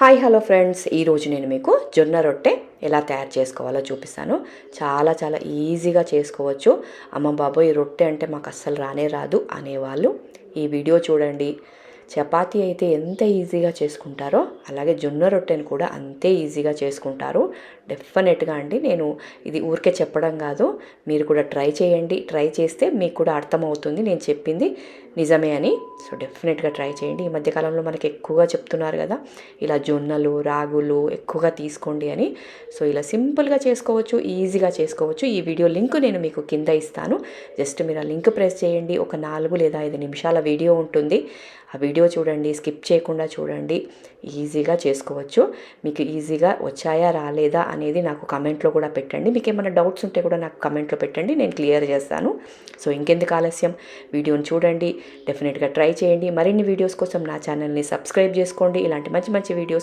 Hi hello friends, ఈరోజు నేను మీకు జొన్న రొట్టె ఎలా తయారు చేసుకోవాలో చూపిస్తాను. చాలా ఈజీగా చేసుకోవచ్చు. అమ్మ బాబోయ్, ఈ రొట్టె అంటే మాకు అస్సలు రానే రాదు అనేవాళ్ళు ఈ వీడియో చూడండి. చపాతీ అయితే ఎంత ఈజీగా చేసుకుంటారో అలాగే జొన్న రొట్టెని కూడా అంతే ఈజీగా చేసుకుంటారు. డెఫినెట్గా అండి, నేను ఇది ఊరికే చెప్పడం కాదు, మీరు కూడా ట్రై చేయండి. ట్రై చేస్తే మీకు కూడా అర్థమవుతుంది నేను చెప్పింది నిజమే అని. సో డెఫినెట్గా ట్రై చేయండి. ఈ మధ్యకాలంలో మనకి ఎక్కువగా చెప్తున్నారు కదా, ఇలా జొన్నలు రాగులు ఎక్కువగా తీసుకోండి అని. సో ఇలా సింపుల్గా చేసుకోవచ్చు, ఈజీగా చేసుకోవచ్చు. ఈ వీడియో లింక్ నేను మీకు కింద ఇస్తాను. జస్ట్ మీరు ఆ లింక్ ప్రెస్ చేయండి. ఒక 4 లేదా 5 నిమిషాల వీడియో ఉంటుంది. ఆ వీడియో చూడండి, స్కిప్ చేయకుండా చూడండి. ఈజీగా చేసుకోవచ్చు. మీకు ఈజీగా వచ్చాయా రాలేదా అనేది నాకు కమెంట్లో కూడా పెట్టండి. మీకు ఏమైనా డౌట్స్ ఉంటే కూడా నాకు కమెంట్లో పెట్టండి, నేను క్లియర్ చేస్తాను. సో ఇంకెందుకు ఆలస్యం, వీడియోని చూడండి, డెఫినెట్గా ట్రై చేయండి. మరిన్ని వీడియోస్ కోసం నా ఛానల్ని సబ్స్క్రైబ్ చేసుకోండి. ఇలాంటి మంచి వీడియోస్